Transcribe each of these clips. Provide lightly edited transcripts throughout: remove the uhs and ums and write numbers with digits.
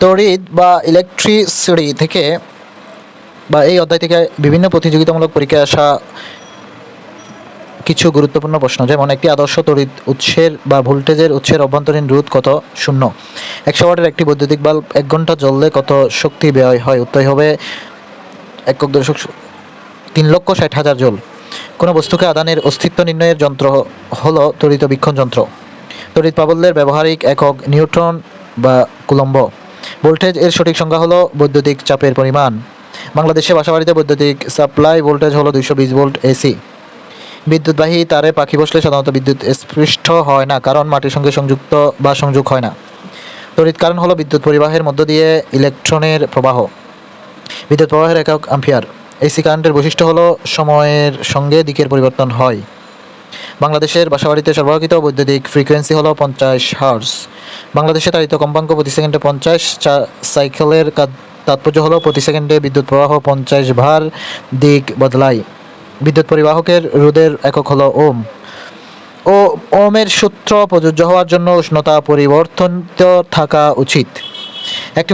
তড়িৎ বা ইলেকট্রিসিটি থেকে বা এই অধ্যায় থেকে বিভিন্ন প্রতিযোগিতামূলক পরীক্ষায় আসা কিছু গুরুত্বপূর্ণ প্রশ্ন, যেমন একটি আদর্শ তড়িৎ উৎসের বা ভোল্টেজের উৎসের অভ্যন্তরীণ রোধ কত? 0। 100 ওয়াটের একটি বৈদ্যুতিক বাল্ব 1 ঘন্টা জ্বললে কত শক্তি ব্যয় হয়? উত্তর হবে 1,60,000 জুল। কোনো বস্তুকে আধানের অস্তিত্ব নির্ণয়ের যন্ত্র হলো তড়িৎবীক্ষণ যন্ত্র। তড়িৎ প্রাবল্যের ব্যবহারিক একক নিউটন বা কুলম্ব। ভোল্টেজ এর সঠিক সংজ্ঞা হলো বৈদ্যুতিক চাপের পরিমাণ। বাংলাদেশে বাসাবাড়িতে বৈদ্যুতিক সাপ্লাই ভোল্টেজ হলো 220 ভোল্ট এসি। বিদ্যুৎবাহী তারে পাখি বসলে সাধারণত বিদ্যুৎ স্পৃষ্ট হয় না, কারণ মাটির সঙ্গে সংযুক্ত বা সংযোগ হয় না। তড়িৎ কারণ হলো বিদ্যুৎ পরিবাহের মধ্য দিয়ে ইলেকট্রনের প্রবাহ। বিদ্যুৎ প্রবাহের একক অ্যাম্পিয়ার। এসি কারেন্টের বৈশিষ্ট্য হলো সময়ের সঙ্গে দিকের পরিবর্তন হয়। বাংলাদেশের বাসাবাড়িতে সরবরাহিত বৈদ্যুতিক ফ্রিকোয়েন্সি হলো 50 হার্জ। বাংলাদেশে তাড়িত কম্পাঙ্ক প্রতি সেকেন্ডে 50 সাইকেলের তাৎপর্য হলো প্রতি সেকেন্ডে বিদ্যুৎ প্রবাহ 50 ভার দিক বদলায়। বিদ্যুৎ পরিবাহকের রোধের একক হলো ওম। ওমের সূত্র প্রযোজ্য হওয়ার জন্য উষ্ণতা পরিবর্তিত থাকা উচিত। একটি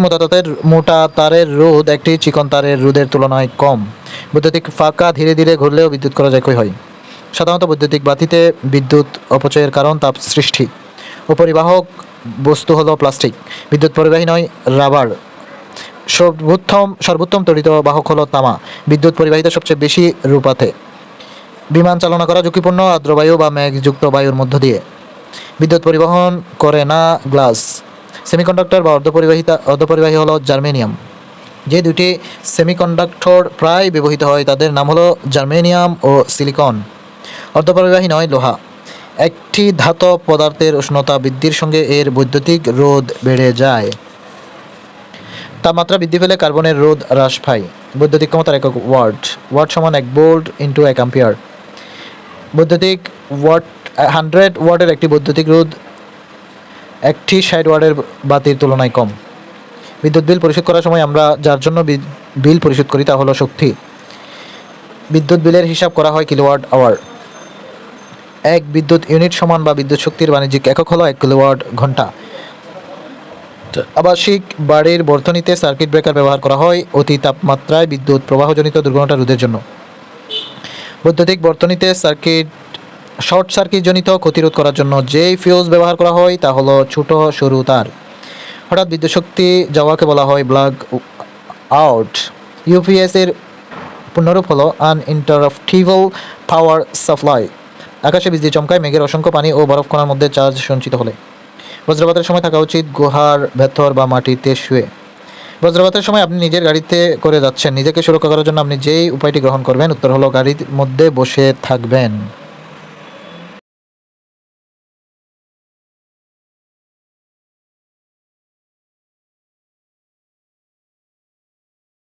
মোটা তারের রোধ একটি চিকন তারের রোধের তুলনায় কম। বৈদ্যুতিক ফাঁকা ধীরে ধীরে ঘুরলেও বিদ্যুৎ খরচ একই হয়। সাধারণত বৈদ্যুতিক বাতিতে বিদ্যুৎ অপচয়ের কারণ তাপ সৃষ্টি। অপরিবাহক বস্তু হলো প্লাস্টিক। বিদ্যুৎ পরিবাহী নয়, রাবার। সর্বোত্তম তড়িৎ বাহক হলো তামা। বিদ্যুৎ পরিবাহিতা সবচেয়ে বেশি রূপাতে। বিমান চালনা করা ঝুঁকিপূর্ণ আর্দ্রবায়ু বা মেঘযুক্ত বায়ুর মধ্য দিয়ে। বিদ্যুৎ পরিবহন করে না গ্লাস। সেমিকন্ডাক্টর বা অর্ধপরিবাহী হলো জার্মেনিয়াম। যে দুটি সেমিকন্ডাক্টর প্রায় ব্যবহৃত হয় তাদের নাম হলো জার্মেনিয়াম ও সিলিকন। অর্ধপরিবাহী নয়, লোহা। একটি ধাতব পদার্থের উষ্ণতা বৃদ্ধির সঙ্গে এর বৈদ্যুতিক রোধ বেড়ে যায়। তাপমাত্রা বৃদ্ধি পেলে কার্বনের রোধ হ্রাস পায়। বৈদ্যুতিক ক্ষমতার একক ওয়াট। ওয়াট সমান 1 ভোল্ট ইন্টু 1 অ্যাম্পিয়ার। বৈদ্যুতিক 100 ওয়াটের একটি বৈদ্যুতিক রোধ একটি 60 ওয়াটের বাতির তুলনায় কম। বিদ্যুৎ বিল পরিশোধ করার সময় আমরা যার জন্য বিল পরিশোধ করি তা হলো শক্তি। বিদ্যুৎ বিলের হিসাব করা হয় কিলোওয়াট আওয়ার। এক বিদ্যুৎ ইউনিট সমান বা বিদ্যুৎ শক্তির বাণিজ্যিক একক হলো 1 কিলোওয়াট ঘন্টা। আবাসিক বাড়ির বর্তনীতে সার্কিট ব্রেকার ব্যবহার করা হয় অতি তাপমাত্রায় বিদ্যুৎ প্রবাহজনিত দুর্ঘটনা রোধের জন্য। বৈদ্যুতিক বর্তনীতে শর্ট সার্কিটজনিত ক্ষতিরোধ করার জন্য যেই ফিউজ ব্যবহার করা হয় তা হলো ছোট সরু তার। হঠাৎ বিদ্যুৎ শক্তি যাওয়াকে বলা হয় ব্ল্যাক আউট। ইউপিএস এর পূর্ণরূপ হলো আনইন্টারাপ্টিবল পাওয়ার সাপ্লাই। আকাশে বিজলি চমকায় মেঘের অসংখ্য পানি ও বরফকণার মধ্যে চার্জ সঞ্চিত হলে। বজ্রপাতের সময় থাকা উচিত গুহার ভেতর বা মাটিতে শুয়ে। বজ্রপাতের সময় আপনি নিজের গাড়িতে করে যাচ্ছেন, নিজেকে সুরক্ষা করার জন্য আপনি যেই উপায়টি গ্রহণ করবেন? উত্তর হলো গাড়ির মধ্যে বসে থাকবেন।